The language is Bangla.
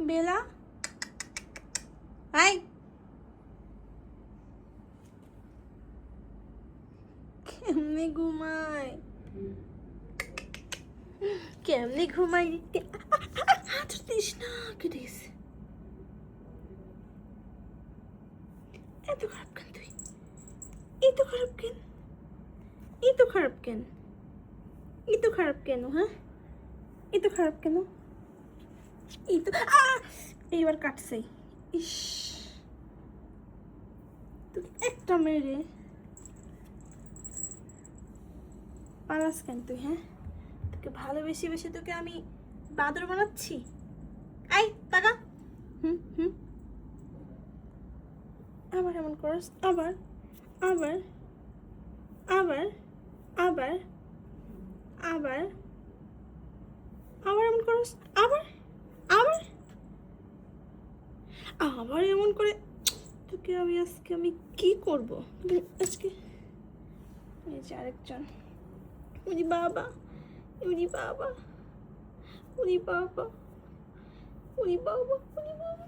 বেলা, হাই, কেমনে ঘুমায়, কেমনে ঘুমাই, হাত দিস না, কেটে গেছে। এত খারাপ কেন তুই? এই তো খারাপ কেন? এই তো খারাপ কেন? এই তো খারাপ কেন? হ্যাঁ, এই তো খারাপ কেন? এই তো এইবার কাটছে। ইস, তুই একটা মেরে পালাস কেন তুই? হ্যাঁ, তোকে ভালোবেসে বেশি তোকে আমি বাদর বানাচ্ছি? আই টাকা, হুম হুম, আবার এমন করস, আবার আবার আবার আবার আবার আবার এমন করস, আবার আবার আবার এমন করে তোকে আমি আজকে আমি কি করবো আজকে? এই যে আরেকজন, উনি বাবা, উনি বাবা, উনি বাবা, উনি বাবা, উনি বাবা।